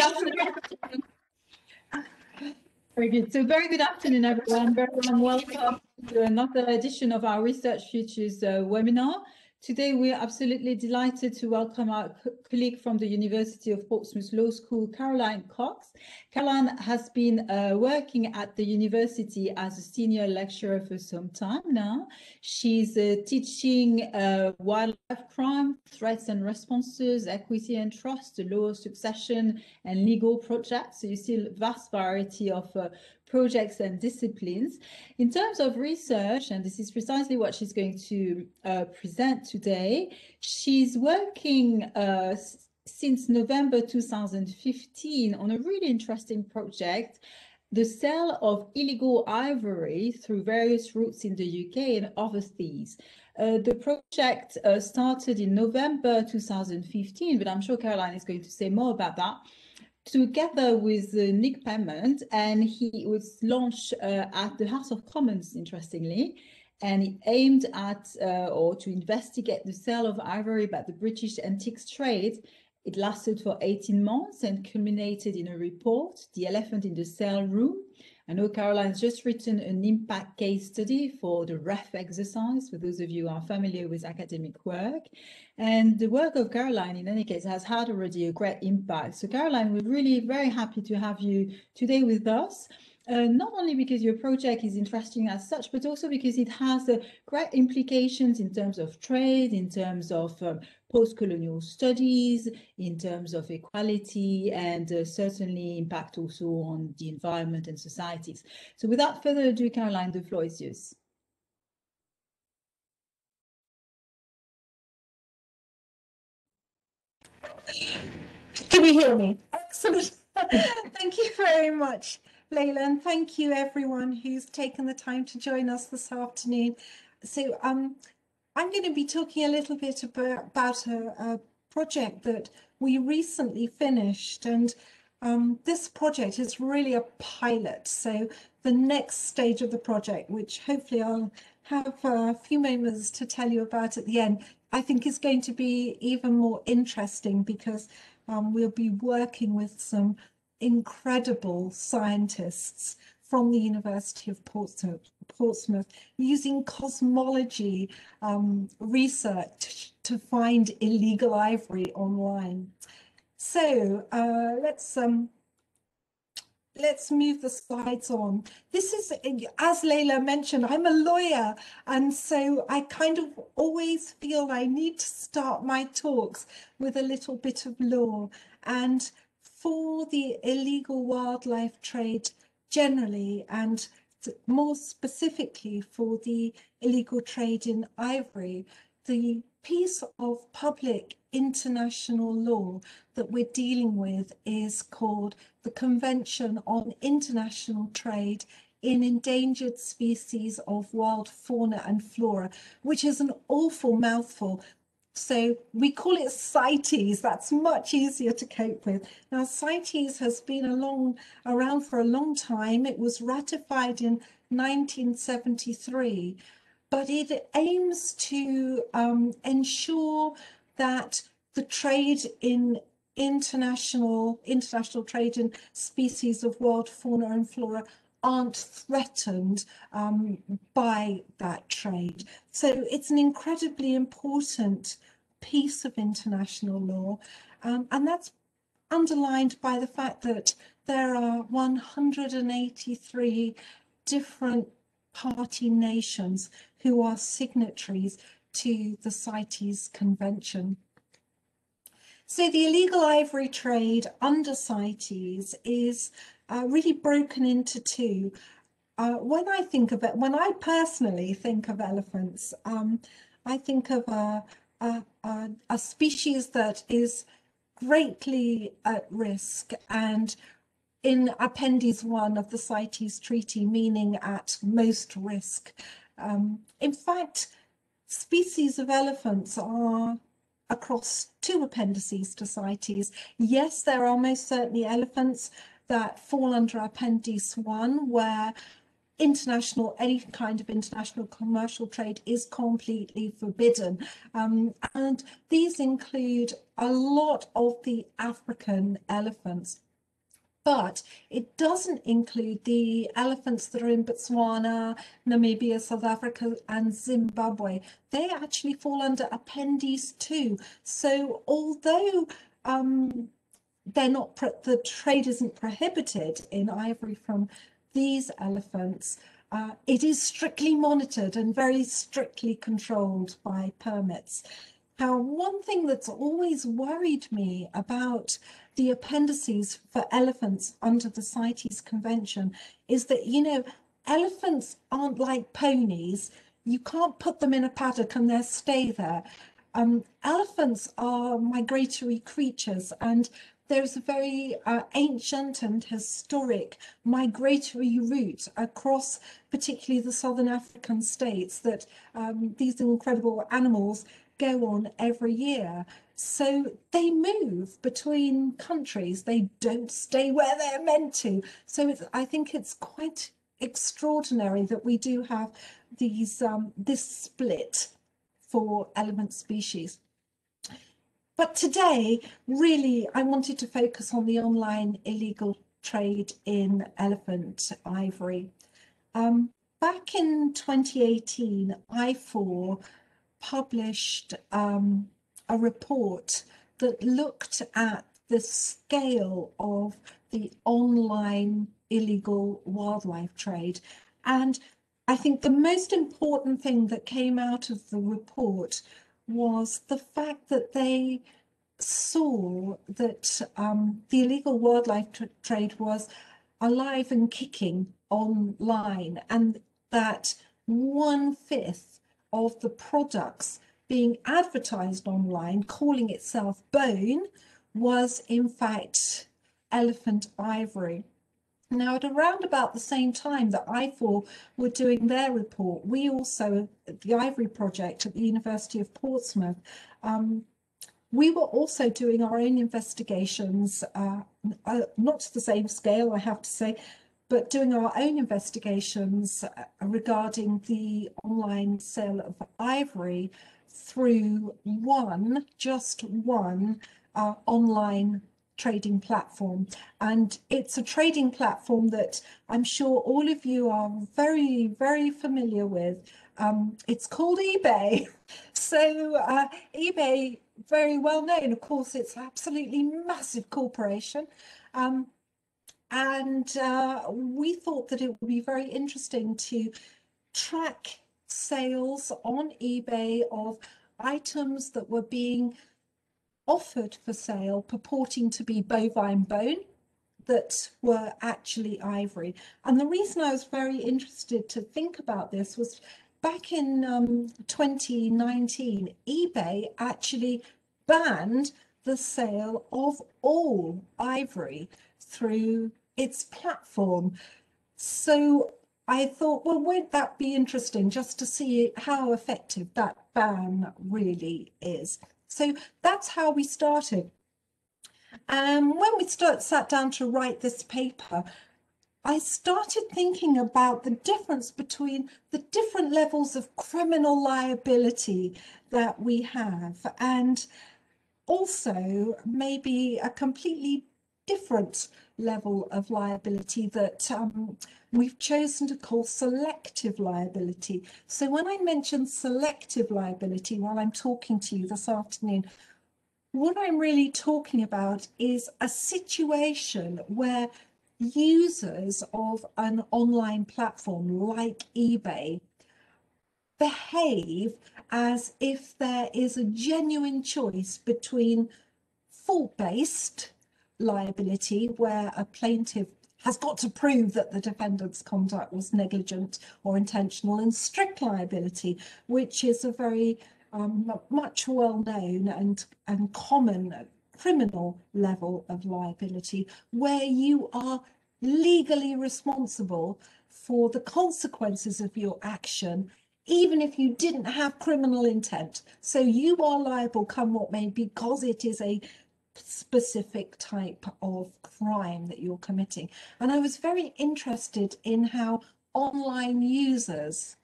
afternoon. Very good. So very good afternoon, everyone. Very warm welcome to another edition of our Research Futures webinar. Today, we are absolutely delighted to welcome our colleague from the University of Portsmouth Law School, Caroline Cox. Caroline has been working at the university as a senior lecturer for some time now. She's teaching wildlife crime, threats and responses, equity and trust, the law, succession and legal projects. So you see a vast variety of projects and disciplines. In terms of research, and this is precisely what she's going to present today, she's working since November 2015 on a really interesting project, the sale of illegal ivory through various routes in the UK and overseas. The project started in November 2015, but I'm sure Caroline is going to say more about that, together with Nick Payment, and he was launched at the House of Commons, interestingly, and it aimed at or to investigate the sale of ivory by the British antiques trade. It lasted for 18 months and culminated in a report, The Elephant in the Sale Room. I know Caroline's just written an impact case study for the REF exercise, for those of you who are familiar with academic work. And the work of Caroline, in any case, has had already a great impact. So Caroline, we're really very happy to have you today with us. Not only because your project is interesting as such, but also because it has great implications in terms of trade, in terms of post-colonial studies, in terms of equality, and certainly impact also on the environment and societies. So without further ado, Caroline, the floor is yours. Can you hear me? Excellent. Thank you very much, Layla, and thank you everyone who's taken the time to join us this afternoon. So I'm going to be talking a little bit about a project that we recently finished, and this project is really a pilot. So the next stage of the project, which hopefully I'll have a few moments to tell you about at the end, I think is going to be even more interesting because we'll be working with some incredible scientists from the University of Portsmouth using cosmology research to find illegal ivory online. So let's move the slides on. This is, as Layla mentioned, I'm a lawyer, and so I kind of always feel I need to start my talks with a little bit of law. And for the illegal wildlife trade generally, and more specifically for the illegal trade in ivory, the piece of public international law that we're dealing with is called the Convention on International Trade in Endangered Species of Wild Fauna and Flora, which is an awful mouthful. So we call it CITES. That's much easier to cope with. Now, CITES has been around for a long time. It was ratified in 1973, but it aims to ensure that the trade in international trade in species of wild fauna and flora aren't threatened by that trade. So it's an incredibly important piece of international law, and that's underlined by the fact that there are 183 different party nations who are signatories to the CITES Convention. So the illegal ivory trade under CITES is really broken into two. When I think of it, when I personally think of elephants, I think of a species that is greatly at risk and in Appendix 1 of the CITES Treaty, meaning at most risk. In fact, species of elephants are across two appendices to CITES. Yes, there are most certainly elephants that fall under Appendix 1, where any kind of international commercial trade is completely forbidden. And these include a lot of the African elephants, but it doesn't include the elephants that are in Botswana, Namibia, South Africa, and Zimbabwe. They actually fall under Appendice 2. So although the trade isn't prohibited in ivory from these elephants, it is strictly monitored and very strictly controlled by permits. Now, one thing that's always worried me about the appendices for elephants under the CITES Convention is that, you know, elephants aren't like ponies. You can't put them in a paddock and they'll stay there. Elephants are migratory creatures, and there's a very ancient and historic migratory route across particularly the southern African states that these incredible animals go on every year. So they move between countries. They don't stay where they're meant to. So I think it's quite extraordinary that we do have these this split for elephant species. But today, really, I wanted to focus on the online illegal trade in elephant ivory. Back in 2018, I4 published a report that looked at the scale of the online illegal wildlife trade. And I think the most important thing that came out of the report was the fact that they saw that the illegal wildlife trade was alive and kicking online, and that 1/5 of the products being advertised online, calling itself bone, was in fact elephant ivory. Now, at around about the same time that I4 were doing their report, we also, at the Ivory Project at the University of Portsmouth, we were also doing our own investigations, not to the same scale, I have to say, but doing our own investigations regarding the online sale of ivory through just one online trading platform. And it's a trading platform that I'm sure all of you are very, very familiar with. It's called eBay. So eBay, very well known, of course, it's absolutely massive corporation. And we thought that it would be very interesting to track sales on eBay of items that were being offered for sale purporting to be bovine bone that were actually ivory. And the reason I was very interested to think about this was back in 2019, eBay actually banned the sale of all ivory through its platform. So I thought, well, won't that be interesting just to see how effective that ban really is? So that's how we started. And when we sat down to write this paper, I started thinking about the difference between the different levels of criminal liability that we have, and also maybe a completely different level of liability that we've chosen to call selective liability. So when I mention selective liability while I'm talking to you this afternoon, what I'm really talking about is a situation where users of an online platform like eBay behave as if there is a genuine choice between fault-based liability, where a plaintiff has got to prove that the defendant's conduct was negligent or intentional, and strict liability, which is a very much well-known and common criminal level of liability, where you are legally responsible for the consequences of your action, even if you didn't have criminal intent. So you are liable come what may, because it is a specific type of crime that you're committing. And I was very interested in how online users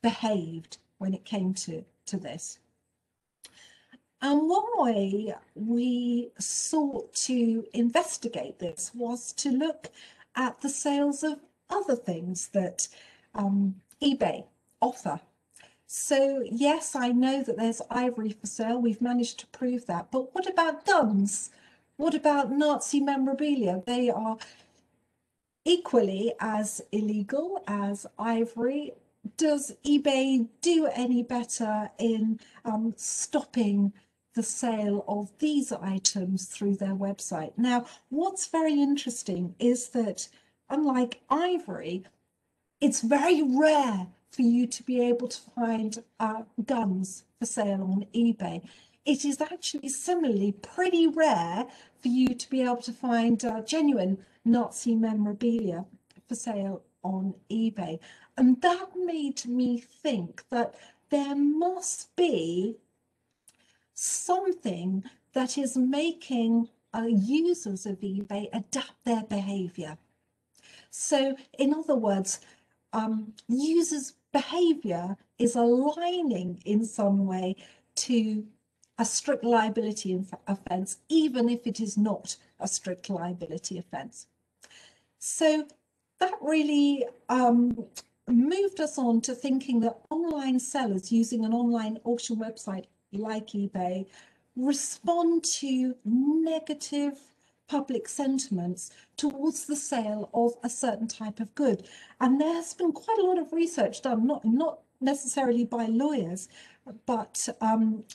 behaved when it came to this. And one way we sought to investigate this was to look at the sales of other things that eBay offer. So yes, I know that there's ivory for sale. We've managed to prove that. But what about guns? What about Nazi memorabilia? They are equally as illegal as ivory. Does eBay do any better in stopping the sale of these items through their website? Now, what's very interesting is that unlike ivory, it's very rare for you to be able to find guns for sale on eBay. It is actually similarly pretty rare for you to be able to find genuine Nazi memorabilia for sale on eBay. And that made me think that there must be something that is making users of eBay adapt their behavior. So in other words, users' behavior is aligning in some way to a strict liability offence, even if it is not a strict liability offence. So that really moved us on to thinking that online sellers using an online auction website like eBay respond to negative public sentiments towards the sale of a certain type of good. And there's been quite a lot of research done, not necessarily by lawyers, but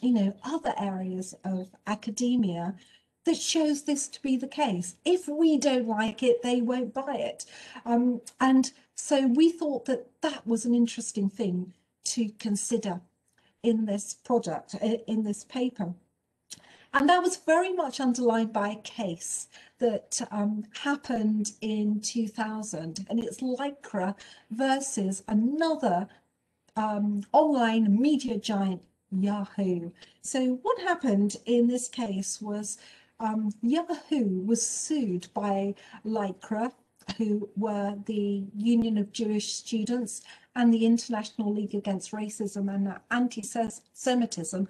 you know, other areas of academia that shows this to be the case. If we don't like it, they won't buy it. And so we thought that that was an interesting thing to consider in this product, in this paper. And that was very much underlined by a case that happened in 2000, and it's Lycra versus another online media giant, Yahoo. So what happened in this case was Yahoo was sued by Lycra, who were the Union of Jewish Students and the International League Against Racism and Anti-Semitism.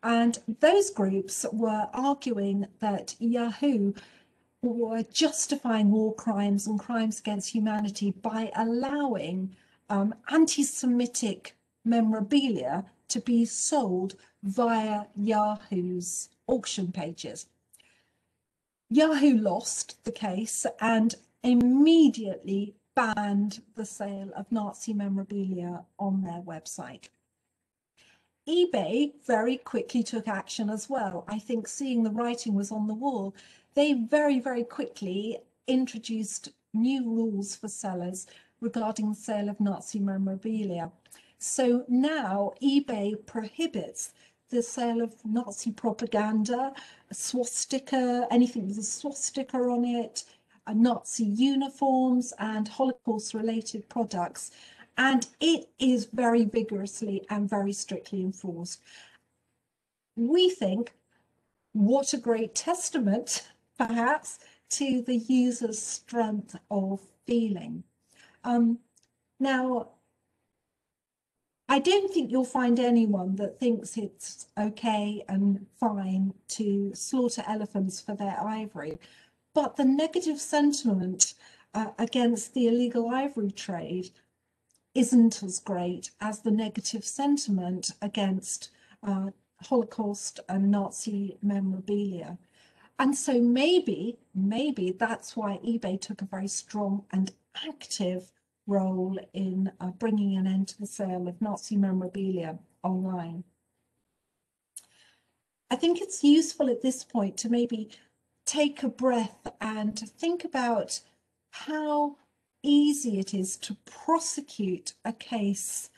And those groups were arguing that Yahoo were justifying war crimes and crimes against humanity by allowing anti-Semitic memorabilia to be sold via Yahoo's auction pages. Yahoo lost the case and immediately banned the sale of Nazi memorabilia on their website. eBay very quickly took action as well. I think seeing the writing was on the wall, they very, very quickly introduced new rules for sellers regarding the sale of Nazi memorabilia. So now eBay prohibits the sale of Nazi propaganda, a swastika, anything with a swastika on it, Nazi uniforms and Holocaust-related products. And it is very vigorously and very strictly enforced. We think, what a great testament, perhaps, to the user's strength of feeling. Now, I don't think you'll find anyone that thinks it's okay and fine to slaughter elephants for their ivory, but the negative sentiment against the illegal ivory trade isn't as great as the negative sentiment against Holocaust and Nazi memorabilia. And so maybe that's why eBay took a very strong and active role in bringing an end to the sale of Nazi memorabilia online. I think it's useful at this point to maybe take a breath and think about how easy it is to prosecute a case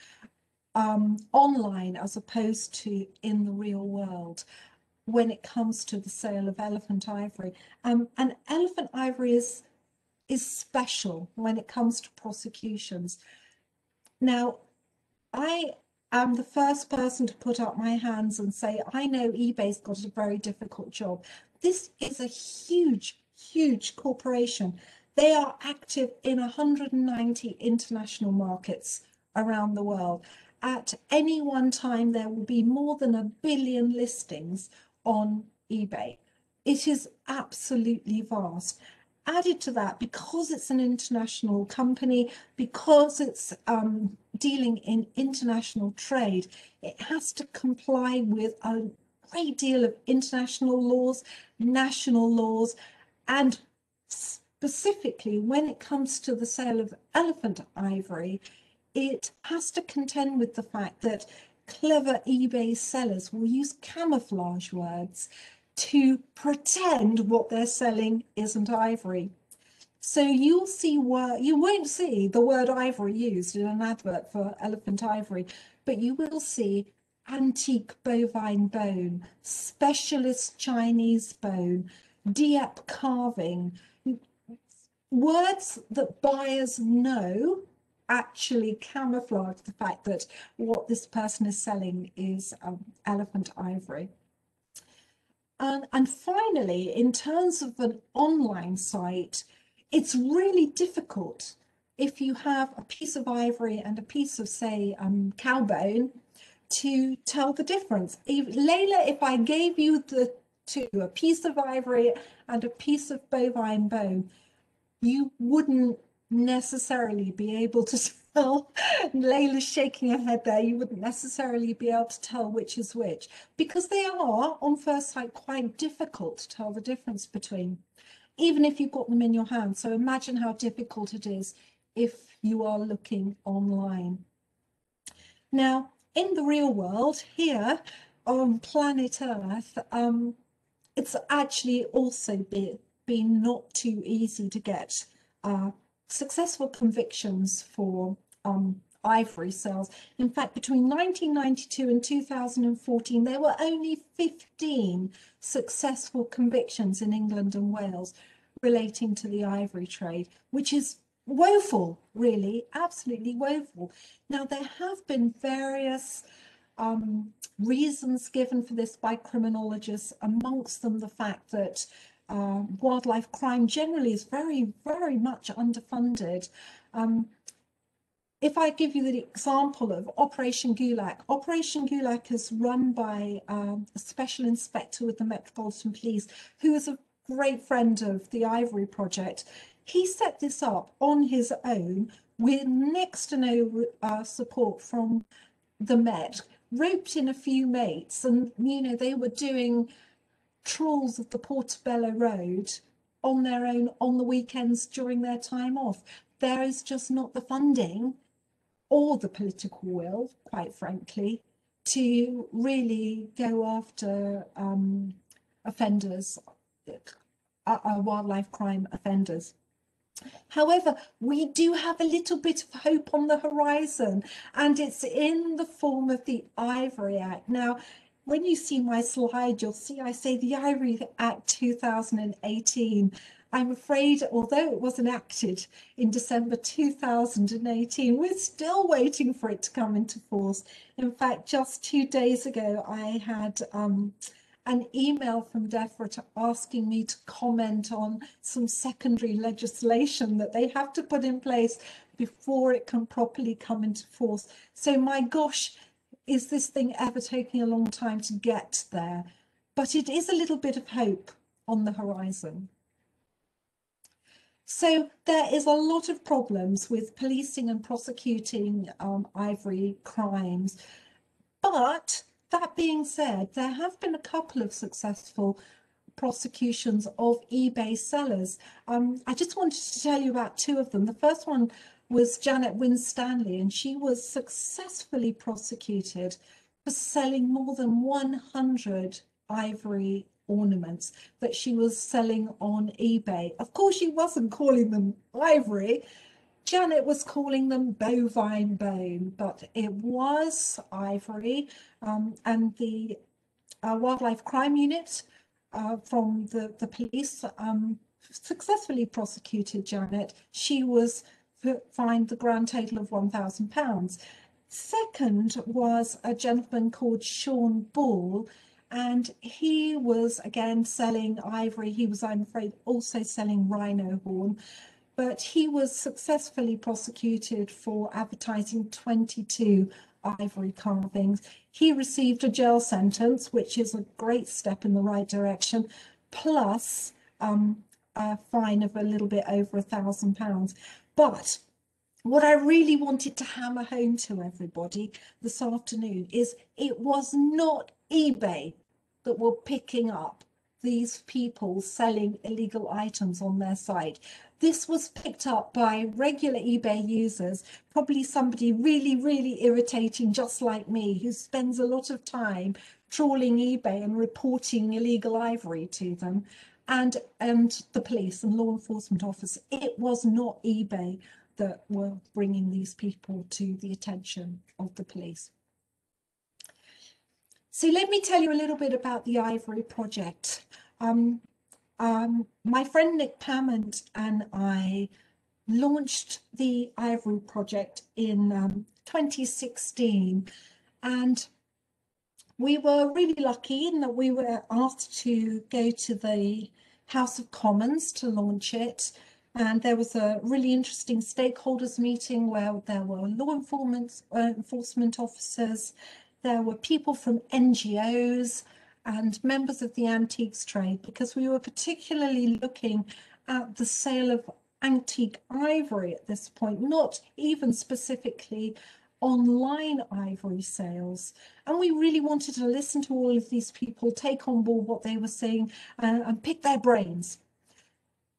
online as opposed to in the real world when it comes to the sale of elephant ivory. And elephant ivory is special when it comes to prosecutions. Now, I am the first person to put up my hands and say, I know eBay's got a very difficult job. This is a huge, huge corporation. They are active in 190 international markets around the world. at any one time there will be more than 1 billion listings on eBay. It is absolutely vast. Added to that, because it's an international company, because it's dealing in international trade, it has to comply with a great deal of international laws, national laws, and specifically when it comes to the sale of elephant ivory, it has to contend with the fact that clever eBay sellers will use camouflage words to pretend what they're selling isn't ivory. So you'll see you won't see the word ivory used in an advert for elephant ivory, but you will see antique bovine bone, specialist Chinese bone, Dieppe carving, words that buyers know actually camouflage the fact that what this person is selling is elephant ivory. And finally, in terms of an online site, it's really difficult if you have a piece of ivory and a piece of, say, cow bone, to tell the difference. Layla, if I gave you a piece of ivory and a piece of bovine bone, you wouldn't necessarily be able to tell. Layla's shaking her head there. You wouldn't necessarily be able to tell which is which, because they are, on first sight, quite difficult to tell the difference between, even if you've got them in your hand. So imagine how difficult it is if you are looking online. Now, in the real world, here on planet Earth, it's actually also been not too easy to get successful convictions for ivory sales. In fact, between 1992 and 2014, there were only 15 successful convictions in England and Wales relating to the ivory trade, which is woeful, really, absolutely woeful. Now, there have been various reasons given for this by criminologists, amongst them the fact that wildlife crime generally is very, very much underfunded. If I give you the example of Operation Gulag is run by a special inspector with the Metropolitan Police, who is a great friend of the Ivory Project. He set this up on his own with next to no support from the Met, roped in a few mates, and they were doing trawls of the Portobello Road on their own on the weekends during their time off. There is just not the funding or the political will, quite frankly, to really go after offenders, wildlife crime offenders. However, we do have a little bit of hope on the horizon, and it's in the form of the Ivory Act. Now, when you see my slide, you'll see I say the Ivory Act 2018. I'm afraid, although it was enacted in December 2018, we're still waiting for it to come into force. In fact, just 2 days ago, I had an email from DEFRA asking me to comment on some secondary legislation that they have to put in place before it can properly come into force. So my gosh, is this thing ever taking a long time to get there? But it is a little bit of hope on the horizon. So there is a lot of problems with policing and prosecuting ivory crimes. But that being said, there have been a couple of successful prosecutions of eBay sellers. I just wanted to tell you about two of them. The first one was Janet Winstanley, and she was successfully prosecuted for selling more than 100 ivory ornaments that she was selling on eBay. Of course, she wasn't calling them ivory. Janet was calling them bovine bone, but it was ivory, and the Wildlife Crime Unit from the police successfully prosecuted Janet. She was fined the grand total of £1,000. Second was a gentleman called Sean Ball, and he was again selling ivory. He was, I'm afraid, also selling rhino horn, but he was successfully prosecuted for advertising 22 ivory carvings. He received a jail sentence, which is a great step in the right direction, plus a fine of a little bit over £1,000. But what I really wanted to hammer home to everybody this afternoon is it was not eBay that were picking up these people selling illegal items on their site. This was picked up by regular eBay users, probably somebody really, really irritating, just like me, who spends a lot of time trawling eBay and reporting illegal ivory to them, and the police and law enforcement officers. It was not eBay that were bringing these people to the attention of the police. So let me tell you a little bit about the Ivory Project. My friend Nick Pammond and I launched the Ivory Project in 2016, and we were really lucky in that we were asked to go to the House of Commons to launch it. And there was a really interesting stakeholders meeting where there were law enforcement officers, there were people from NGOs and members of the antiques trade, because we were particularly looking at the sale of antique ivory at this point, not even specifically online ivory sales. And we really wanted to listen to all of these people, take on board what they were saying, and pick their brains.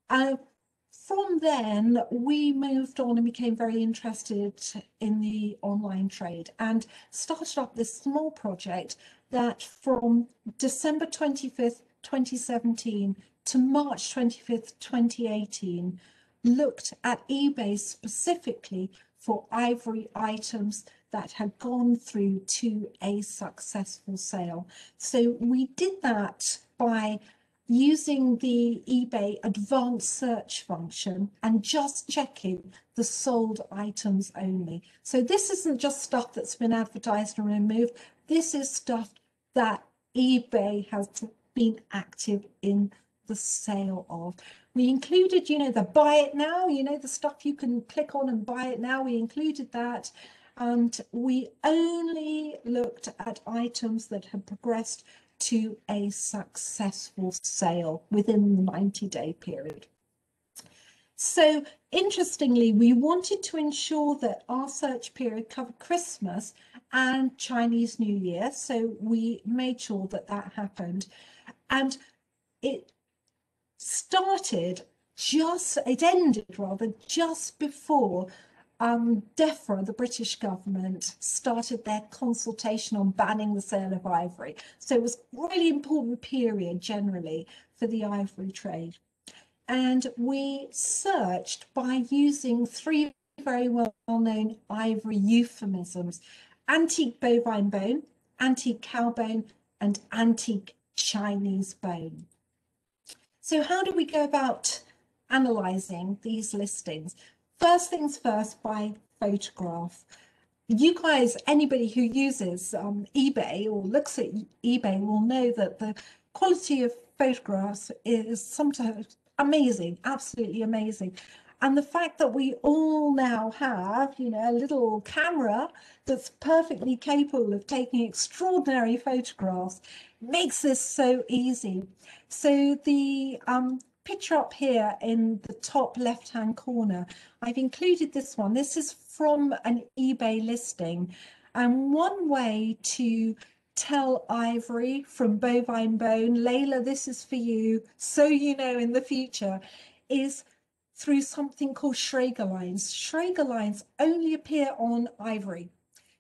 From then, we moved on and became very interested in the online trade and started up this small project that from December 25th, 2017 to March 25th, 2018, looked at eBay specifically for ivory items that had gone through to a successful sale. So we did that by using the eBay advanced search function and just checking the sold items only. So this isn't just stuff that's been advertised and removed. This is stuff that eBay has been active in the sale of. We included, you know, the buy it now, you know, the stuff you can click on and buy it now. We included that. And we only looked at items that had progressed to a successful sale within the 90-day period. So interestingly, we wanted to ensure that our search period covered Christmas and Chinese New Year. So we made sure that that happened. And it ended just before DEFRA, the British government, started their consultation on banning the sale of ivory. So it was a really important period generally for the ivory trade. And we searched by using three very well-known ivory euphemisms: antique bovine bone, antique cow bone, and antique Chinese bone. So how do we go about analysing these listings? First things first, by photograph. You guys, anybody who uses eBay or looks at eBay will know that the quality of photographs is sometimes amazing, absolutely amazing. And the fact that we all now have, you know, a little camera that's perfectly capable of taking extraordinary photographs makes this so easy. So the picture up here in the top left-hand corner, I've included this one. This is from an eBay listing. And one way to tell ivory from bovine bone, Layla, this is for you, so you know in the future, is through something called Schrager Lines. Schrager Lines only appear on ivory.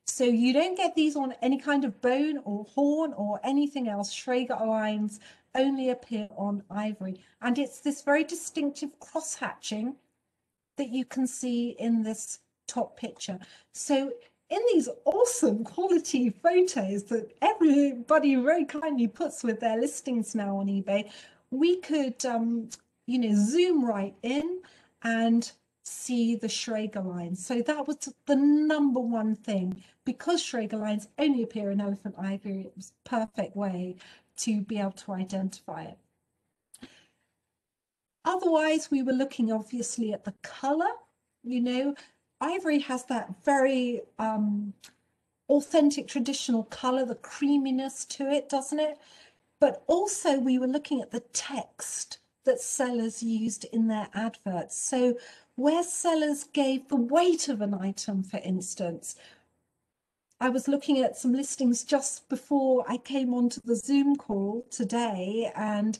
So you don't get these on any kind of bone or horn or anything else. Schrager Lines only appear on ivory. And it's this very distinctive cross-hatching that you can see in this top picture. So in these awesome quality photos that everybody very kindly puts with their listings now on eBay, we could you know, zoom right in and see the Schrager lines. So that was the number one thing. Because Schrager lines only appear in elephant ivory, it was a perfect way to be able to identify it. Otherwise, we were looking obviously at the color. You know, ivory has that very authentic traditional color, the creaminess to it, doesn't it? But also we were looking at the text that sellers used in their adverts. So where sellers gave the weight of an item, for instance, I was looking at some listings just before I came onto the Zoom call today, and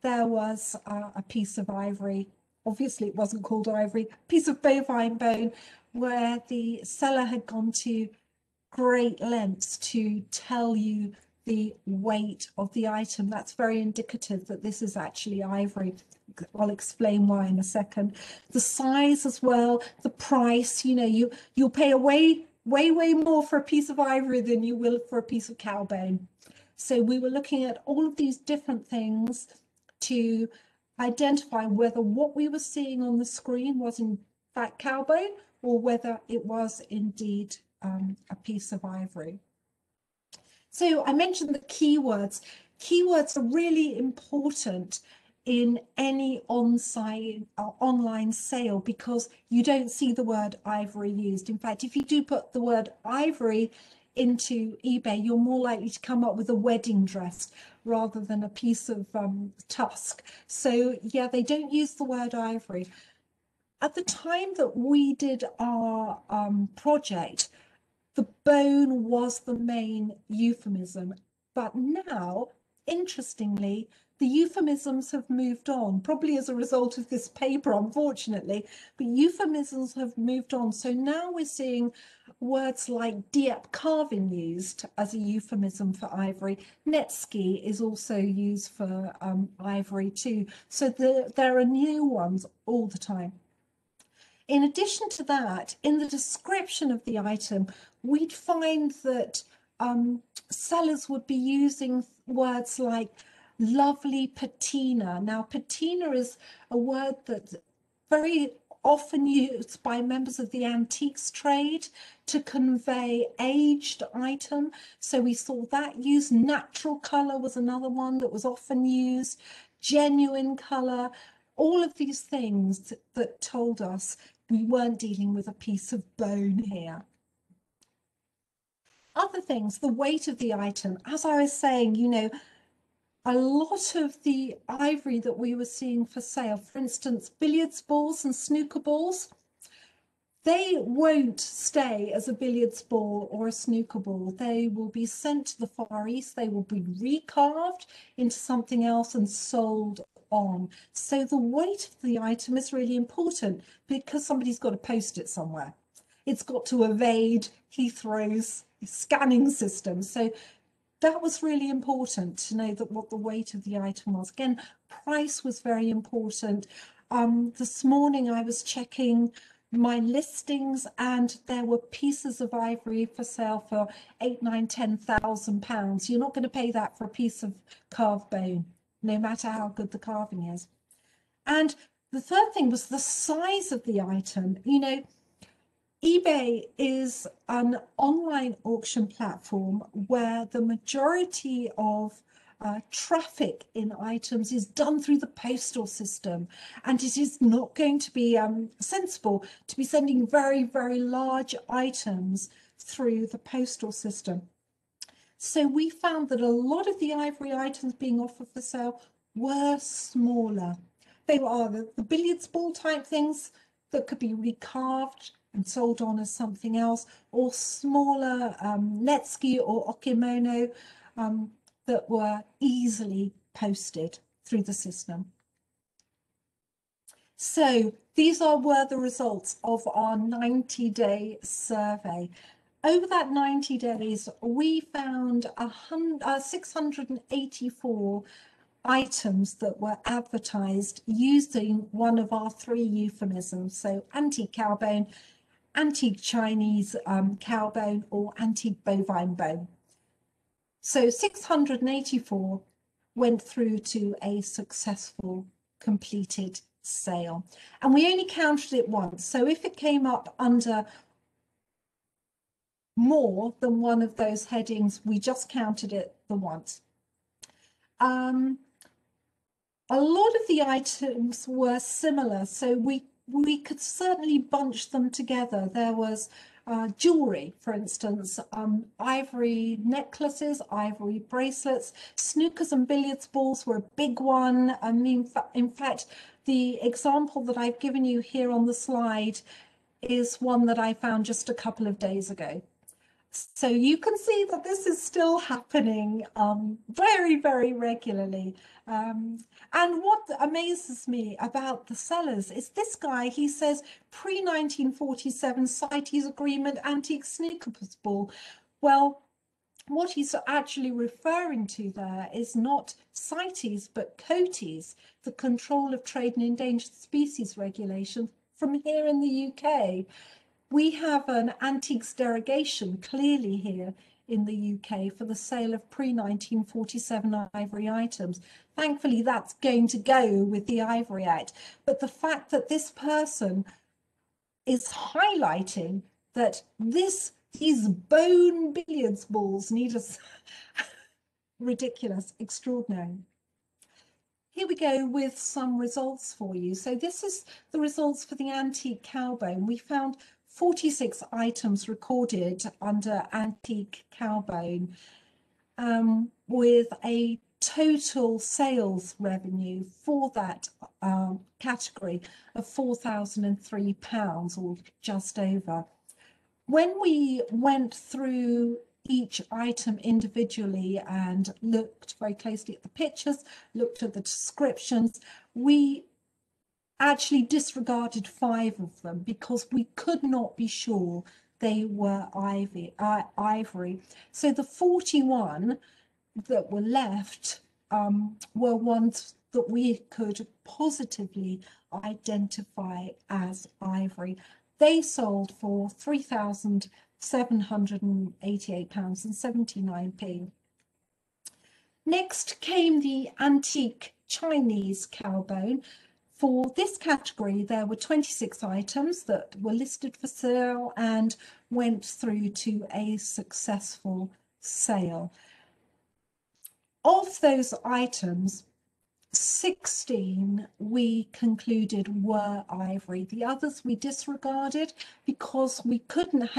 there was a piece of ivory. Obviously, it wasn't called ivory, piece of bovine bone, where the seller had gone to great lengths to tell you the weight of the item. That's very indicative that this is actually ivory. I'll explain why in a second. The size as well, the price, you know, you'll pay way more for a piece of ivory than you will for a piece of cowbone. So we were looking at all of these different things to identify whether what we were seeing on the screen was in fact cowbone or whether it was indeed a piece of ivory. So I mentioned the keywords. Keywords are really important in any on-site online sale because you don't see the word ivory used. In fact, if you do put the word ivory into eBay, you're more likely to come up with a wedding dress rather than a piece of tusk. So yeah, they don't use the word ivory. At the time that we did our project, the bone was the main euphemism, but now, interestingly, the euphemisms have moved on, probably as a result of this paper, unfortunately, but euphemisms have moved on. So now we're seeing words like Dieppe carving used as a euphemism for ivory. Netski is also used for ivory too. So there are new ones all the time. In addition to that, in the description of the item, we'd find that sellers would be using words like lovely patina. Now, patina is a word that's very often used by members of the antiques trade to convey aged item. So we saw that used. Natural color was another one that was often used. Genuine color. All of these things that told us we weren't dealing with a piece of bone here. Other things, the weight of the item. As I was saying, you know, a lot of the ivory that we were seeing for sale, for instance, billiards balls and snooker balls, they won't stay as a billiards ball or a snooker ball. They will be sent to the Far East. They will be recarved into something else and sold on. So the weight of the item is really important because somebody's got to post it somewhere. It's got to evade Heathrow's scanning system. So that was really important to know that what the weight of the item was. Again, price was very important. This morning I was checking my listings and there were pieces of ivory for sale for £8,000, £9,000, £10,000. You're not going to pay that for a piece of carved bone, no matter how good the carving is. And the third thing was the size of the item. You know, eBay is an online auction platform where the majority of traffic in items is done through the postal system, and it is not going to be sensible to be sending very, very large items through the postal system. So we found that a lot of the ivory items being offered for sale were smaller. They were the billiards ball type things that could be recarved and sold on as something else, or smaller netsuke or okimono that were easily posted through the system. So these were the results of our 90-day survey. Over that 90 days, we found 684 items that were advertised using one of our three euphemisms, so antique cowbone, antique Chinese cowbone, or antique bovine bone. So 684 went through to a successful completed sale, and we only counted it once. So if it came up under more than one of those headings, we just counted it the once. A lot of the items were similar, so we could certainly bunch them together. There was jewelry, for instance, ivory necklaces, ivory bracelets, snookers and billiards balls were a big one. I mean, in fact, the example that I've given you here on the slide is one that I found just a couple of days ago. So you can see that this is still happening very, very regularly. And what amazes me about the sellers is this guy, he says, pre-1947 CITES agreement, antique snooker ball. Well, what he's actually referring to there is not CITES, but COTES, the Control of Trade and Endangered Species Regulation from here in the UK. We have an antiques derogation clearly here in the UK for the sale of pre-1947 ivory items. Thankfully, that's going to go with the Ivory Act. But the fact that this person is highlighting that these bone billiards balls need us ridiculous, extraordinary. Here we go with some results for you. So this is the results for the antique cowboy. We found 46 items recorded under antique cowbone with a total sales revenue for that category of £4,003 or just over. When we went through each item individually and looked very closely at the pictures, looked at the descriptions, we actually disregarded 5 of them because we could not be sure they were ivory. So the 41 that were left were ones that we could positively identify as ivory. They sold for £3,788.79. Next came the antique Chinese cowbone. For this category, there were 26 items that were listed for sale and went through to a successful sale. Of those items, 16 we concluded were ivory. The others we disregarded because we couldn't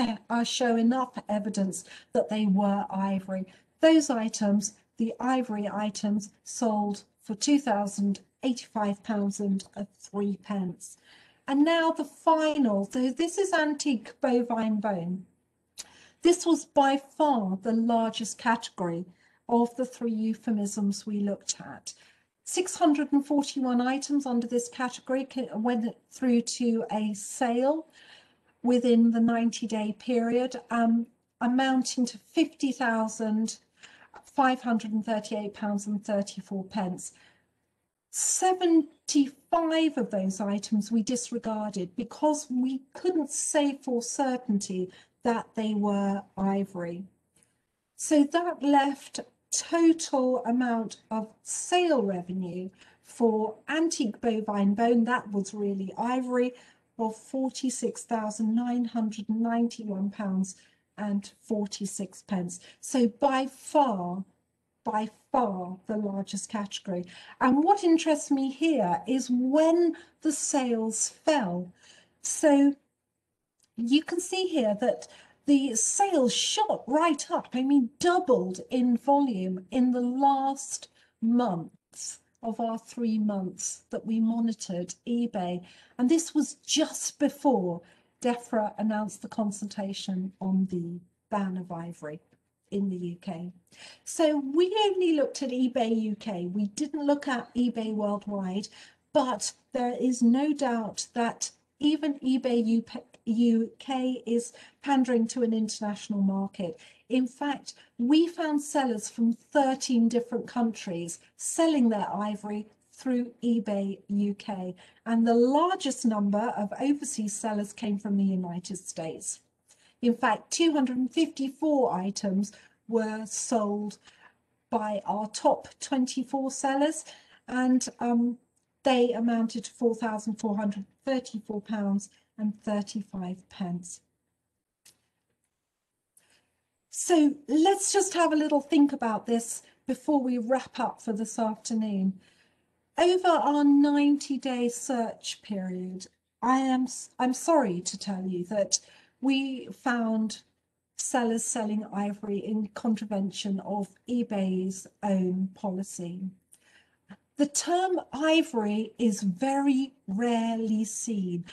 show enough evidence that they were ivory. Those items, the ivory items, sold for £2,085.03. And now the final, so this is antique bovine bone. This was by far the largest category of the 3 euphemisms we looked at. 641 items under this category went through to a sale within the 90-day period, amounting to £50,538.34. 75 of those items we disregarded because we couldn't say for certainty that they were ivory. So that left total amount of sale revenue for antique bovine bone, that was really ivory, of £46,991.46. So by far the largest category. And what interests me here is when the sales fell. So you can see here that the sales shot right up, I mean, doubled in volume in the last months of our 3 months that we monitored eBay. And this was just before DEFRA announced the consultation on the ban of ivory in the UK. So we only looked at eBay UK. We didn't look at eBay worldwide, but there is no doubt that even eBay UK is pandering to an international market. In fact, we found sellers from 13 different countries selling their ivory through eBay UK, and the largest number of overseas sellers came from the United States. In fact, 254 items were sold by our top 24 sellers, and they amounted to £4,434.35. So let's just have a little think about this before we wrap up for this afternoon. Over our 90-day search period, I'm sorry to tell you that we found sellers selling ivory in contravention of eBay's own policy. The term ivory is very rarely seen,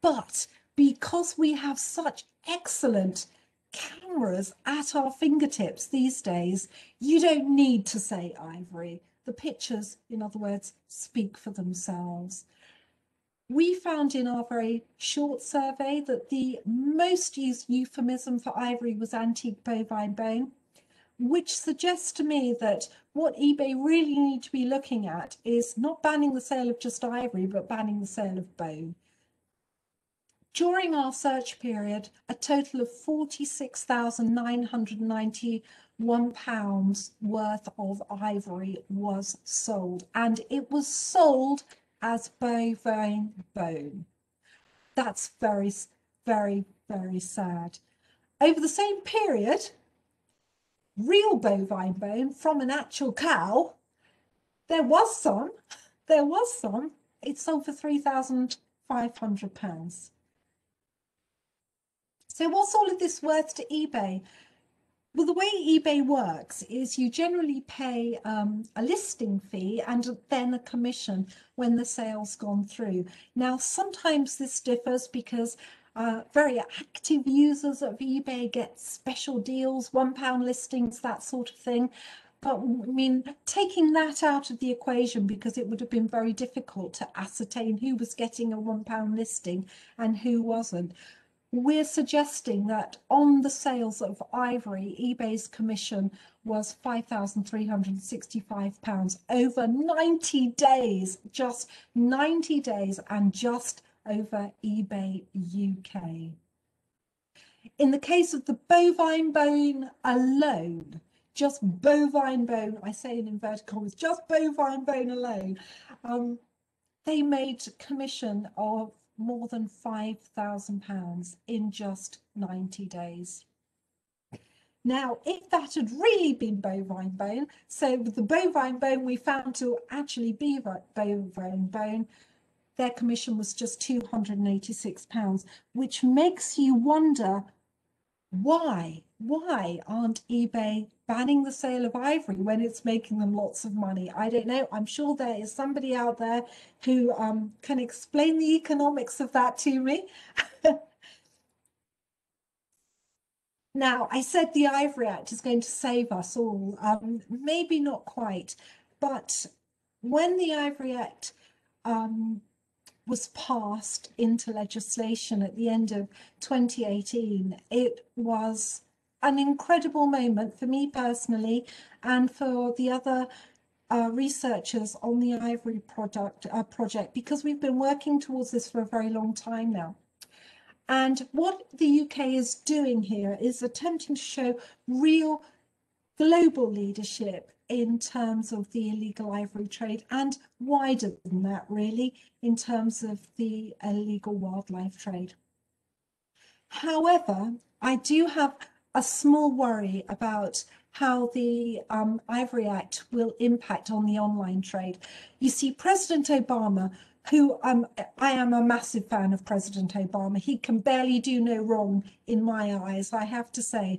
but because we have such excellent cameras at our fingertips these days, you don't need to say ivory. The pictures, in other words, speak for themselves. We found in our very short survey that the most used euphemism for ivory was antique bovine bone, which suggests to me that what eBay really need to be looking at is not banning the sale of just ivory, but banning the sale of bone. During our search period, a total of £46,991 worth of ivory was sold, and it was sold as bovine bone. That's very, very, very sad. Over the same period, real bovine bone from an actual cow, there was some, it sold for £3,500. So what's all of this worth to eBay? Well, the way eBay works is you generally pay a listing fee and then a commission when the sale's gone through. Now, sometimes this differs because very active users of eBay get special deals, £1 listings, that sort of thing. But I mean, taking that out of the equation, because it would have been very difficult to ascertain who was getting a £1 listing and who wasn't. We're suggesting that on the sales of ivory, eBay's commission was £5,365 over 90 days, just 90 days, and just over eBay UK. In the case of the bovine bone alone, just bovine bone, I say in inverted commas, just bovine bone alone, they made commission of more than £5,000 in just 90 days. Now, if that had really been bovine bone, so the bovine bone we found to actually be bovine bone, their commission was just £286, which makes you wonder why aren't eBay banning the sale of ivory when it's making them lots of money? I don't know. I'm sure there is somebody out there who can explain the economics of that to me. Now, I said the Ivory Act is going to save us all. Maybe not quite, but when the Ivory Act was passed into legislation at the end of 2018, it was an incredible moment for me personally and for the other researchers on the Ivory project, because we've been working towards this for a very long time now. And what the UK is doing here is attempting to show real global leadership in terms of the illegal ivory trade, and wider than that really, in terms of the illegal wildlife trade. However, I do have a small worry about how the Ivory Act will impact on the online trade. You see, President Obama, who I am a massive fan of President Obama, he can barely do no wrong in my eyes, I have to say.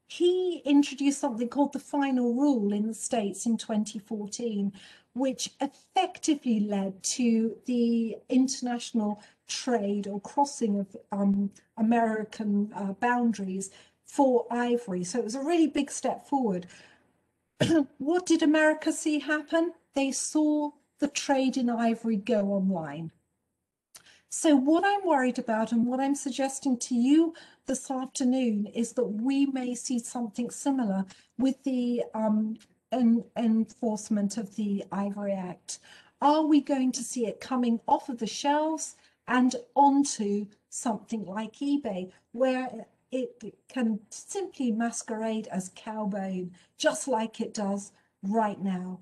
He introduced something called the Final Rule in the States in 2014, which effectively led to the international trade or crossing of American boundaries for ivory. So it was a really big step forward. What did America see happen? They saw the trade in ivory go online. So what I'm worried about and what I'm suggesting to you this afternoon is that we may see something similar with the enforcement of the Ivory Act. Are we going to see it coming off of the shelves and onto something like eBay, where it can simply masquerade as Cowboy, just like it does right now?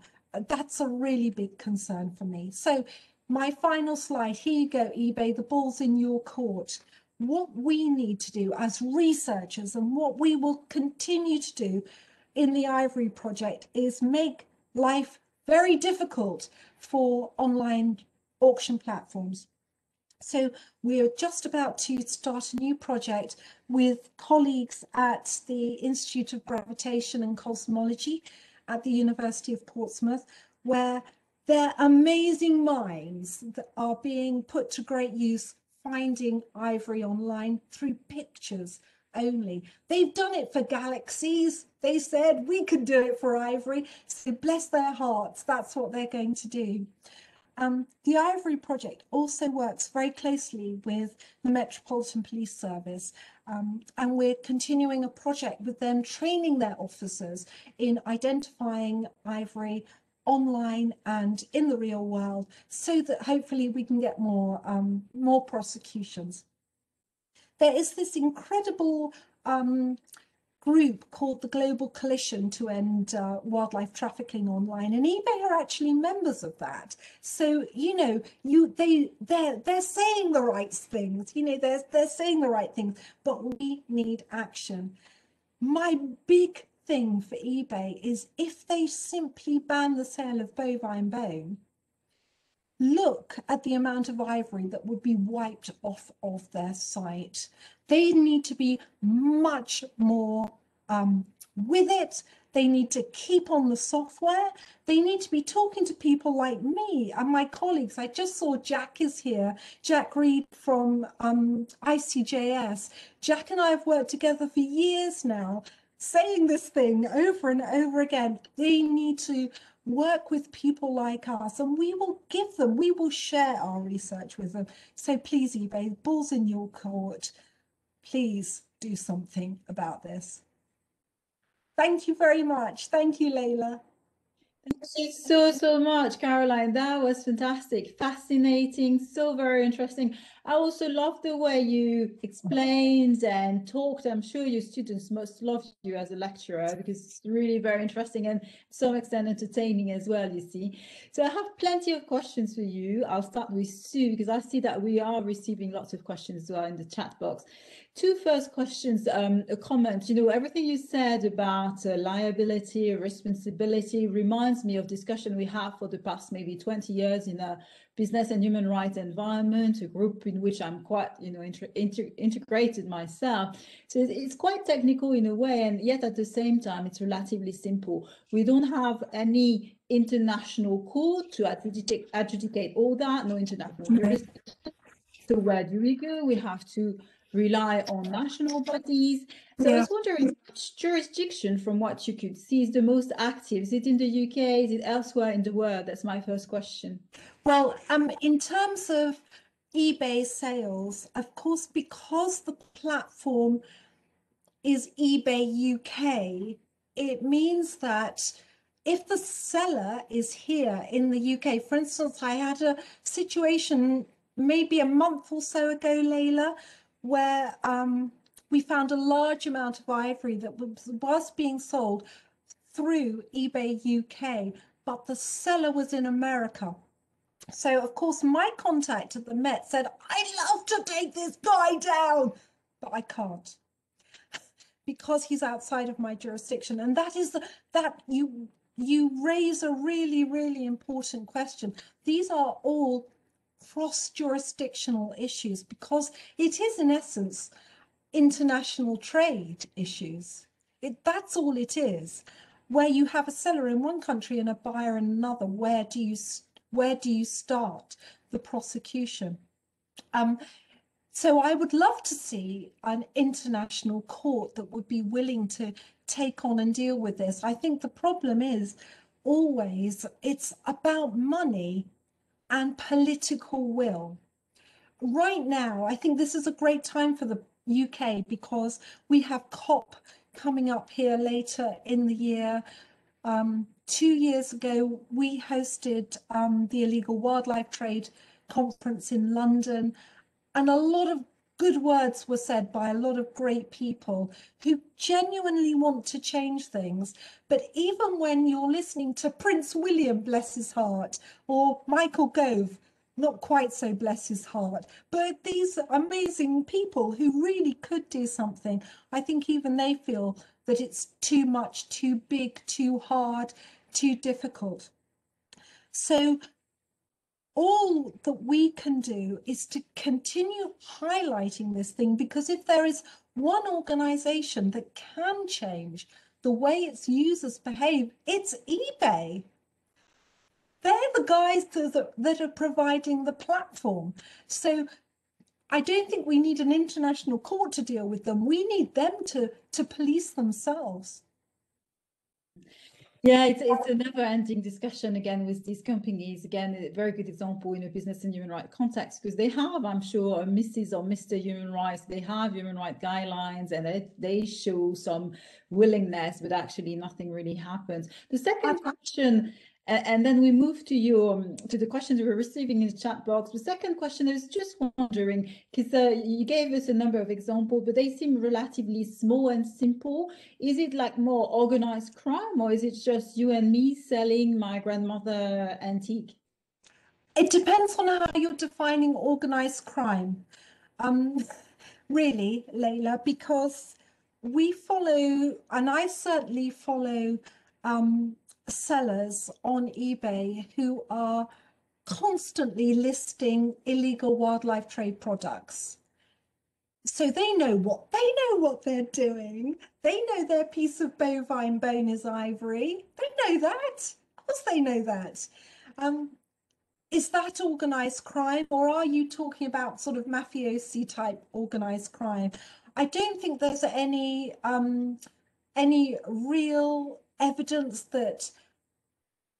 That's a really big concern for me. So my final slide, here you go, eBay, the ball's in your court. What we need to do as researchers, and what we will continue to do in the Ivory Project, is make life very difficult for online auction platforms. So we're just about to start a new project with colleagues at the Institute of Gravitation and Cosmology at the University of Portsmouth, where their amazing minds that are being put to great use finding ivory online through pictures only. They've done it for galaxies. They said we could do it for ivory. So bless their hearts, that's what they're going to do. The Ivory Project also works very closely with the Metropolitan Police Service, and we're continuing a project with them, training their officers in identifying ivory online and in the real world, so that hopefully we can get more prosecutions. There is this incredible group called the Global Coalition to End Wildlife Trafficking Online, and eBay are actually members of that. So you know, they're saying the right things. You know, they're saying the right things, but we need action. My big thing for eBay is if they simply ban the sale of bovine bone, look at the amount of ivory that would be wiped off of their site. They need to be much more with it. They need to keep on the software. They need to be talking to people like me and my colleagues. I just saw Jack is here, Jack Reed from ICJS. Jack and I have worked together for years now, saying this thing over and over again. They need to work with people like us, and we will share our research with them. So please, eBay, ball's in your court. Please do something about this. Thank you very much. Thank you, Layla. Thank you so much, Caroline. That was fantastic, fascinating, so very interesting. I also love the way you explained and talked. I'm sure your students must love you as a lecturer, because it's really very interesting and to some extent entertaining as well, you see. So I have plenty of questions for you. I'll start with Sue, because I see that we are receiving lots of questions as well in the chat box. Two first questions, a comment. You know, everything you said about liability, responsibility reminds me of discussion we have for the past maybe 20 years in a business and human rights environment, a group in which I'm quite, you know, integrated myself. So it's quite technical in a way, and yet at the same time, it's relatively simple. We don't have any international court to adjudicate all that, no international jurisdiction. So where do we go? We have to rely on national bodies. So I was wondering, which jurisdiction, from what you could see, is the most active? Is it in the UK? Is it elsewhere in the world? That's my first question. Well, in terms of eBay sales, of course, because the platform is eBay UK, it means that if the seller is here in the UK, for instance, I had a situation maybe a month or so ago, Layla, where we found a large amount of ivory that was being sold through eBay UK, but the seller was in America. So, of course, my contact at the Met said, I'd love to take this guy down, but I can't, because he's outside of my jurisdiction. And that is that you raise a really, really important question. These are all cross-jurisdictional issues, because it is, in essence, international trade issues. That's all it is. Where you have a seller in one country and a buyer in another, where do you start the prosecution? So I would love to see an international court that would be willing to take on and deal with this. I think the problem is always it's about money and political will. Right now, I think this is a great time for the UK, because we have COP coming up here later in the year. 2 years ago, we hosted the Illegal Wildlife Trade Conference in London, and a lot of good words were said by a lot of great people who genuinely want to change things. But even when you're listening to Prince William, bless his heart, or Michael Gove, not quite so bless his heart, but these amazing people who really could do something, I think even they feel that it's too much, too big, too hard, too difficult. So all that we can do is to continue highlighting this thing, because if there is one organization that can change the way its users behave, it's eBay. They're the guys that are providing the platform. So I don't think we need an international court to deal with them. We need them to police themselves. Yeah, it's a never-ending discussion again with these companies. Again, a very good example in a business and human rights context, because they have, I'm sure, a Mrs. or Mr. Human Rights. They have human rights guidelines, and they show some willingness, but actually nothing really happens. The second question, and then we move to your to the questions we were receiving in the chat box. The second question, I was just wondering, because you gave us a number of examples, but they seem relatively small and simple. Is it like more organized crime, or is it just you and me selling my grandmother antique? It depends on how you're defining organized crime. Really, Layla, because we follow, and I certainly follow sellers on eBay who are constantly listing illegal wildlife trade products. So they know what they're doing. They know their piece of bovine bone is ivory. They know that. Of course they know that. Is that organized crime, or are you talking about sort of mafiosi type organized crime? I don't think there's any real evidence that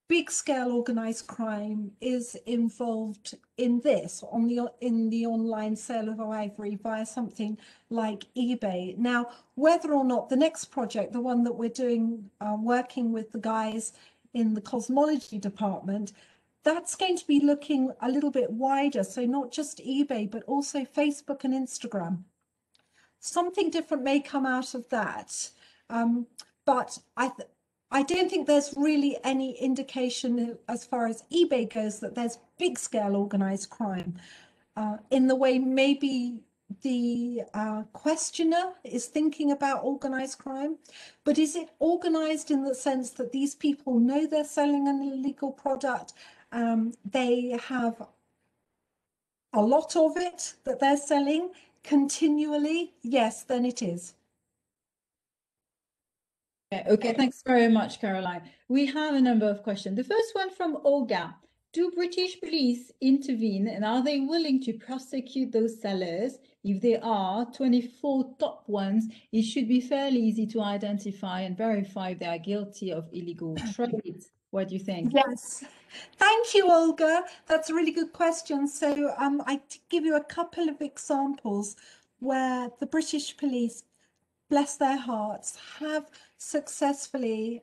big scale organized crime is involved in this in the online sale of ivory via something like eBay. Now, whether or not the next project, the one that we're doing, working with the guys in the cosmology department, that's going to be looking a little bit wider. So not just eBay, but also Facebook and Instagram. Something different may come out of that. But I don't think there's really any indication as far as eBay goes that there's big scale organized crime in the way maybe the questioner is thinking about organized crime. But is it organized in the sense that these people know they're selling an illegal product? They have a lot of it that they're selling continually? Yes, then it is. Okay, thanks very much, Caroline. We have a number of questions. The first one from Olga. Do British police intervene, and are they willing to prosecute those sellers? If they are, 24 top ones, it should be fairly easy to identify and verify if they are guilty of illegal trade. What do you think? Yes. Thank you, Olga. That's a really good question. So I give you a couple of examples where the British police, bless their hearts, have successfully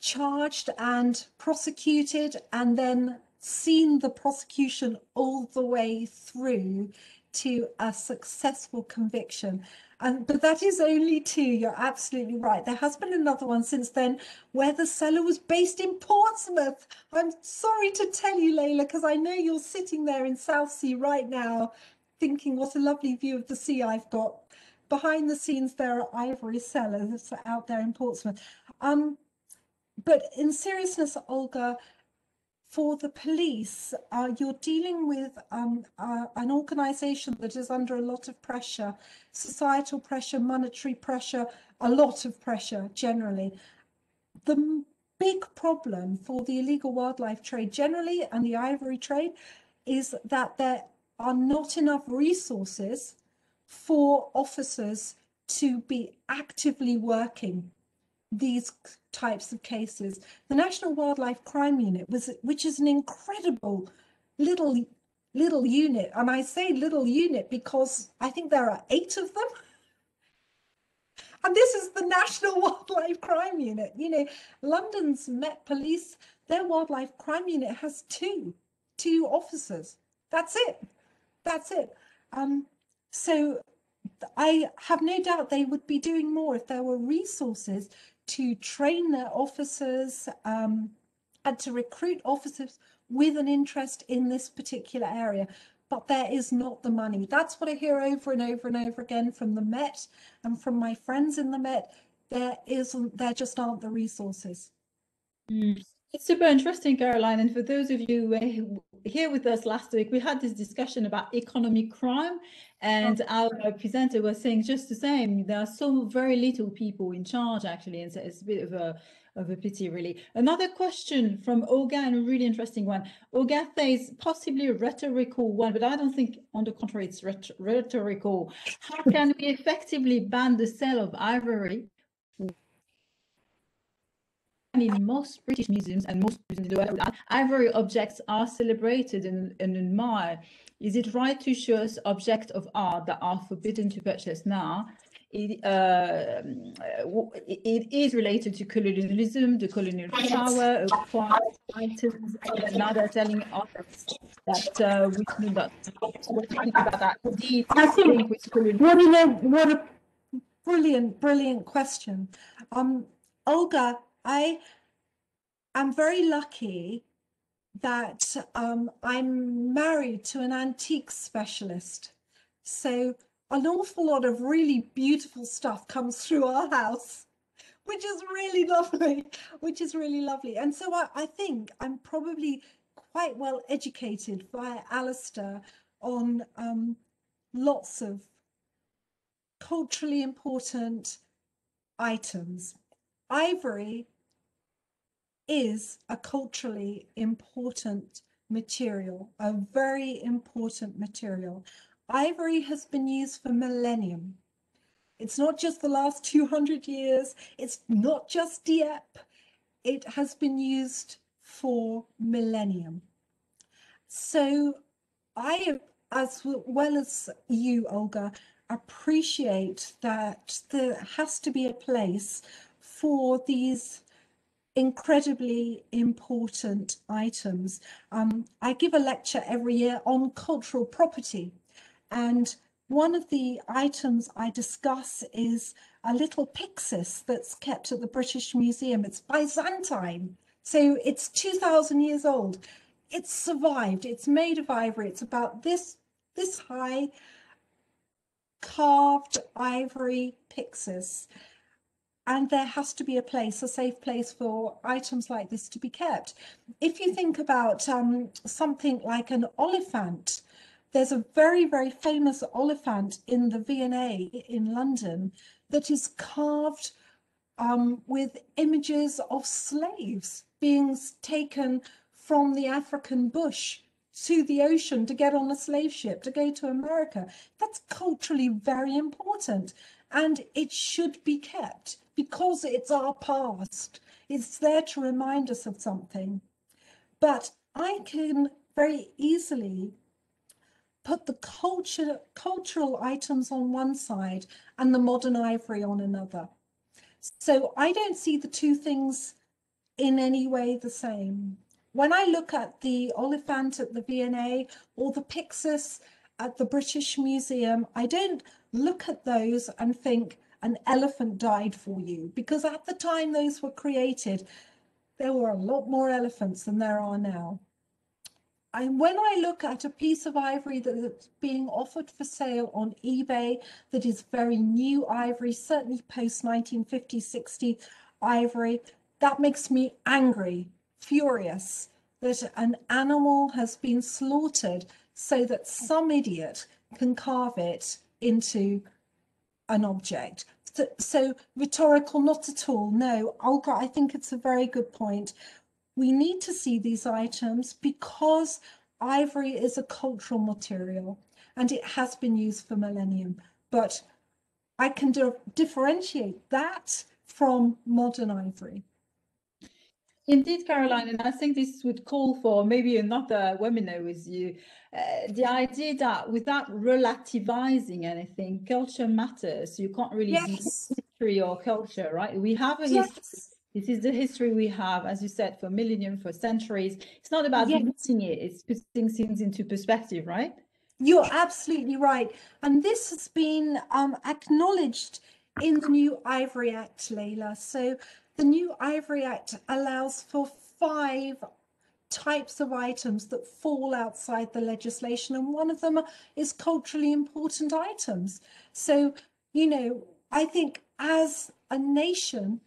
charged and prosecuted and then seen the prosecution all the way through to a successful conviction. But that is only two. You're absolutely right. There has been another one since then where the seller was based in Portsmouth. I'm sorry to tell you, Layla, because I know you're sitting there in Southsea right now thinking what a lovely view of the sea I've got. Behind the scenes, there are ivory sellers out there in Portsmouth. But in seriousness, Olga, for the police, you're dealing with an organization that is under a lot of pressure, societal pressure, monetary pressure, a lot of pressure generally. The big problem for the illegal wildlife trade generally and the ivory trade is that there are not enough resources for officers to be actively working these types of cases. The National Wildlife Crime Unit, which is an incredible little unit, and I say little unit because I think there are 8 of them. And this is the National Wildlife Crime Unit. You know, London's Met Police, their wildlife crime unit has two officers. That's it. That's it. So I have no doubt they would be doing more if there were resources to train their officers and to recruit officers with an interest in this particular area. But there is not the money. That's what I hear over and over and over again from the Met and from my friends in the Met. There just aren't the resources. It's super interesting, Caroline. And for those of you who were here with us last week, we had this discussion about economic crime, and our presenter was saying just the same. There are so very little people in charge, actually, and so it's a bit of a pity, really. Another question from Olga, and a really interesting one. Olga says possibly a rhetorical one, but I don't think, on the contrary, it's rhetorical. How can we effectively ban the sale of ivory in most British museums and most museums in the world, ivory objects are celebrated and admired? Is it right to show us objects of art that are forbidden to purchase now? It is related to colonialism, the colonial power, acquired items, and now they're telling us that we should not. What do you think about that? I think what a brilliant question. Olga, I am very lucky that I'm married to an antique specialist. So an awful lot of really beautiful stuff comes through our house, which is really lovely. And so I think I'm probably quite well educated by Alistair on lots of culturally important items. Ivory is a culturally important material, a very important material. Ivory has been used for millennium. It's not just the last 200 years, it's not just Dieppe, it has been used for millennium. So I, as well as you, Olga, appreciate that there has to be a place for these incredibly important items. I give a lecture every year on cultural property, and one of the items I discuss is a little pyxis that's kept at the British Museum. It's Byzantine, so it's 2,000 years old. It's survived. It's made of ivory. It's about this high, carved ivory pyxis. And there has to be a place, a safe place for items like this to be kept. If you think about something like an oliphant, there's a very, very famous oliphant in the V&A in London that is carved with images of slaves being taken from the African bush to the ocean to get on a slave ship to go to America. That's culturally very important, and it should be kept because it's our past. It's there to remind us of something. But I can very easily put the cultural items on one side and the modern ivory on another. So I don't see the two things in any way the same. When I look at the oliphant at the V&A or the pyxis at the British Museum, I don't look at those and think an elephant died for you, because at the time those were created, there were a lot more elephants than there are now. And when I look at a piece of ivory that's being offered for sale on eBay that is very new ivory, certainly post 1950, 60 ivory, that makes me angry, furious, that an animal has been slaughtered so that some idiot can carve it into an object. So rhetorical, not at all. No, Olga, I think it's a very good point. We need to see these items because ivory is a cultural material and it has been used for millennium. But I can differentiate that from modern ivory. Indeed, Caroline, and I think this would call for maybe another webinar with you. The idea that without relativizing anything, culture matters. You can't really do history or culture, right? We have a history. This is the history we have, as you said, for millennium, for centuries. It's not about limiting it, it's putting things into perspective, right? You're absolutely right. And this has been acknowledged in the new Ivory Act, Leila. So the new Ivory Act allows for 5 types of items that fall outside the legislation, and one of them is culturally important items. So, you know, I think as a nation,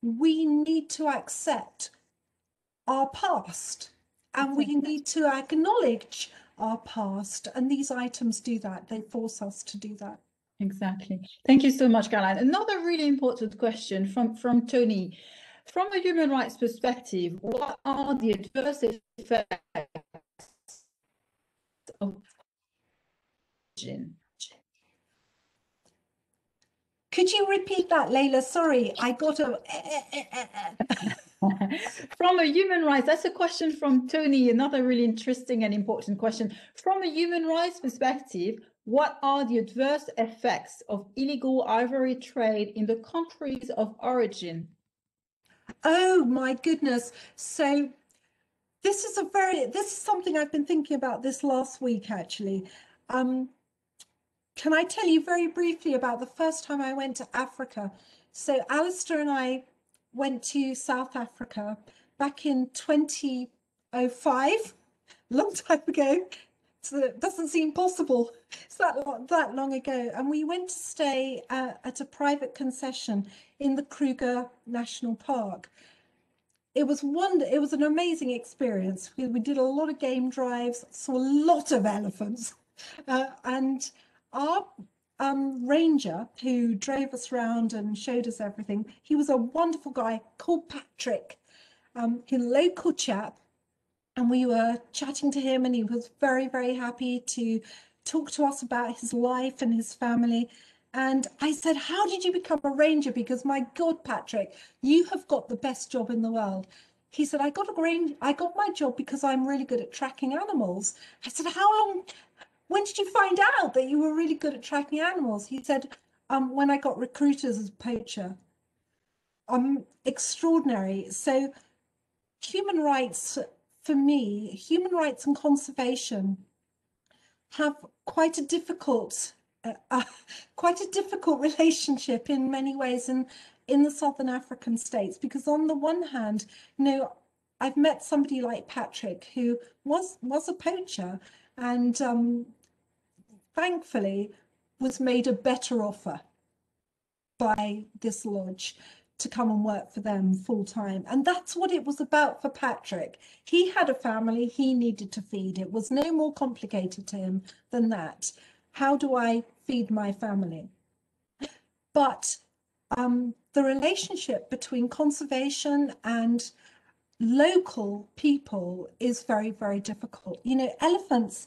we need to accept our past, and we need to acknowledge our past, and these items do that. They force us to do that. Exactly. Thank you so much, Caroline. Another really important question from Tony. From a human rights perspective, what are the adverse effects of origin? Could you repeat that, Layla? Sorry, I got a... From a human rights, that's a question from Tony, another really interesting and important question. From a human rights perspective, what are the adverse effects of illegal ivory trade in the countries of origin? Oh my goodness. So this is something I've been thinking about this last week, actually. Can I tell you very briefly about the first time I went to Africa? So Alistair and I went to South Africa back in 2005, a long time ago. So it doesn't seem possible. It's that long ago. And we went to stay at a private concession in the Kruger National Park. It was an amazing experience. We did a lot of game drives, saw a lot of elephants, and our ranger who drove us around and showed us everything, he was a wonderful guy called Patrick, a local chap, and we were chatting to him, and he was very, very happy to talk to us about his life and his family. And I said, how did you become a ranger? Because my God, Patrick, you have got the best job in the world. He said, I got my job because I'm really good at tracking animals. I said, when did you find out that you were really good at tracking animals? He said, when I got recruited as a poacher. Extraordinary. So human rights, for me, human rights and conservation have quite a difficult relationship in many ways in the Southern African states, because on the one hand, I've met somebody like Patrick who was a poacher, and thankfully was made a better offer by this lodge to come and work for them full time. And that's what it was about for Patrick. He had a family he needed to feed. It was no more complicated to him than that. How do I feed my family? But the relationship between conservation and local people is very, very difficult. Elephants,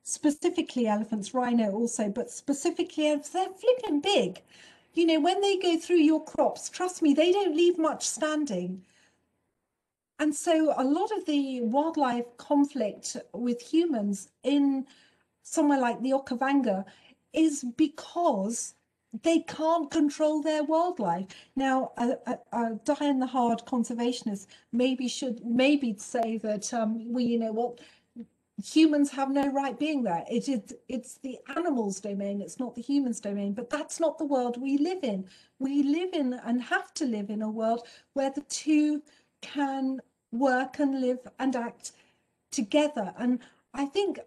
specifically elephants, rhino also, but specifically elephants, they're flipping big. When they go through your crops, trust me, they don't leave much standing. And so a lot of the wildlife conflict with humans in somewhere like the Okavango is because they can't control their wildlife. Now, a die-in-the-hard conservationist maybe say that humans have no right being there. It's the animals' domain, it's not the humans' domain. But that's not the world we live in. We live in and have to live in a world where the two can work and live and act together. And I think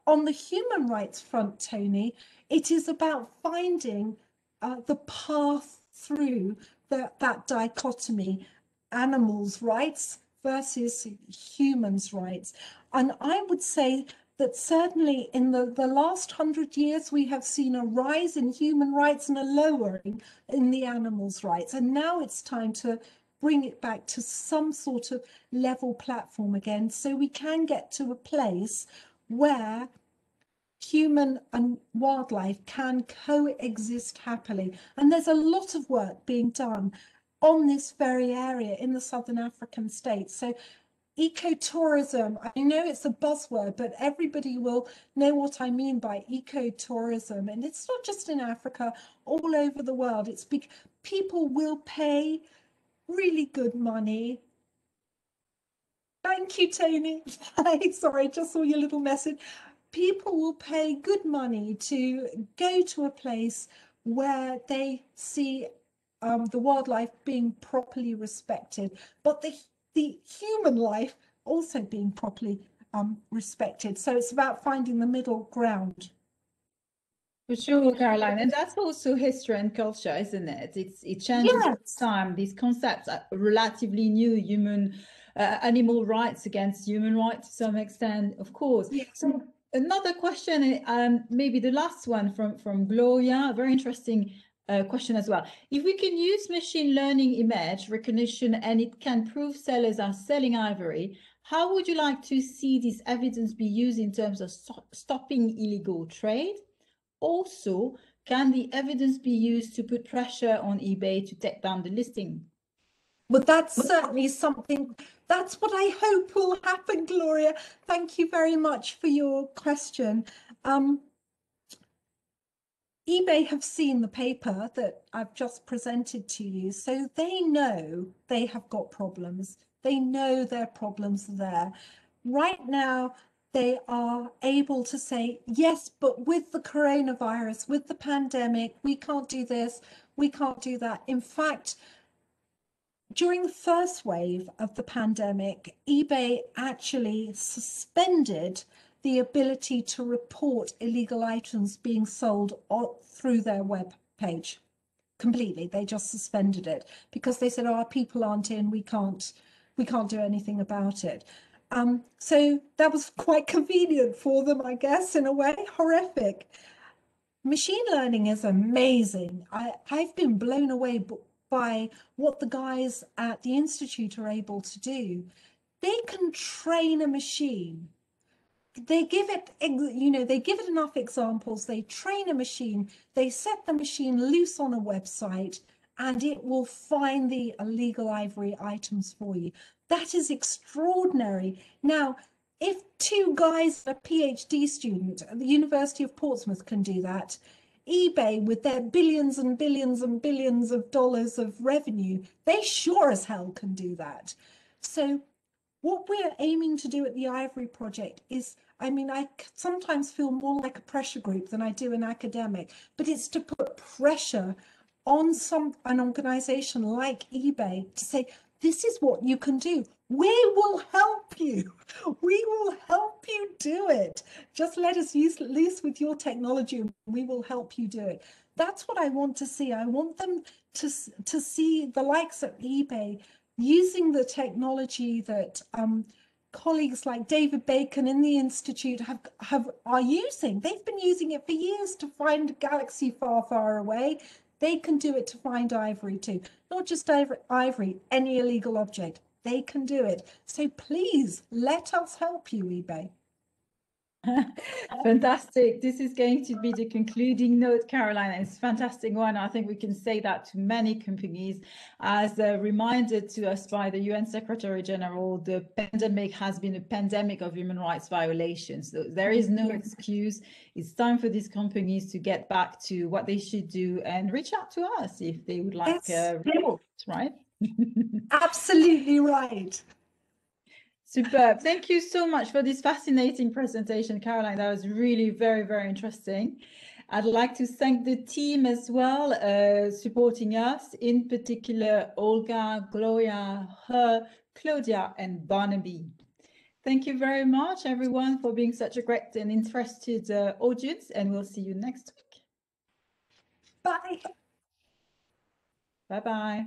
on the human rights front, Tony, it is about finding the path through that dichotomy, animals' rights versus humans' rights. And I would say that certainly in the last 100 years, we have seen a rise in human rights and a lowering in the animals' rights. And now it's time to bring it back to some sort of level platform again, so we can get to a place where human and wildlife can coexist happily. And there's a lot of work being done on this very area in the Southern African states. So ecotourism, I know it's a buzzword, but everybody will know what I mean by ecotourism. And it's not just in Africa, all over the world. It's people will pay really good money. Thank you, Tony. Sorry, just saw your little message. People will pay good money to go to a place where they see the wildlife being properly respected, but the human life also being properly respected. So it's about finding the middle ground. For sure, Caroline, and that's also history and culture, isn't it? It changes all the time. These concepts are relatively new, animal rights against human rights to some extent, of course. Yes. So another question, maybe the last one from Gloria, a very interesting question as well. If we can use machine learning image recognition and it can prove sellers are selling ivory, how would you like to see this evidence be used in terms of stopping illegal trade? Also, can the evidence be used to put pressure on eBay to take down the listing? Well, that's certainly something, that's what I hope will happen, Gloria. Thank you very much for your question. eBay have seen the paper that I've just presented to you, so they know they have got problems. They know their problems are there. Right now, they are able to say, yes, but with the coronavirus, with the pandemic, we can't do this, we can't do that. In fact, during the first wave of the pandemic, eBay actually suspended the ability to report illegal items being sold through their web page completely. They just suspended it because they said, oh, our people aren't in, we can't do anything about it. So that was quite convenient for them, I guess, in a way. Horrific. Machine learning is amazing. I've been blown away by what the guys at the Institute are able to do. They can train a machine. They give it, they give it enough examples, they train a machine, they set the machine loose on a website, and it will find the illegal ivory items for you. That is extraordinary. Now, if two guys, a PhD student at the University of Portsmouth can do that, eBay, with their billions and billions and billions of dollars of revenue, they sure as hell can do that. So what we're aiming to do at the Ivory Project is, I mean, I sometimes feel more like a pressure group than I do an academic, but it's to put pressure on an organization like eBay to say, this is what you can do. We will help you. We will help you do it. Just let us use loose with your technology and we will help you do it. That's what I want to see. I want them to see the likes of eBay using the technology that colleagues like David Bacon in the Institute are using. They've been using it for years to find a galaxy far, far away. They can do it to find ivory too. Not just ivory, any illegal object. They can do it. So please let us help you, eBay. Fantastic. This is going to be the concluding note, Caroline. It's a fantastic one. I think we can say that to many companies as a reminder to us by the UN Secretary General, the pandemic has been a pandemic of human rights violations. So there is no excuse. It's time for these companies to get back to what they should do and reach out to us if they would like reports, right? Absolutely right. Superb. Thank you so much for this fascinating presentation, Caroline. That was really very, very interesting. I'd like to thank the team as well, supporting us, in particular, Olga, Gloria, Claudia, and Barnaby. Thank you very much, everyone, for being such a great and interested audience, and we'll see you next week. Bye. Bye-bye.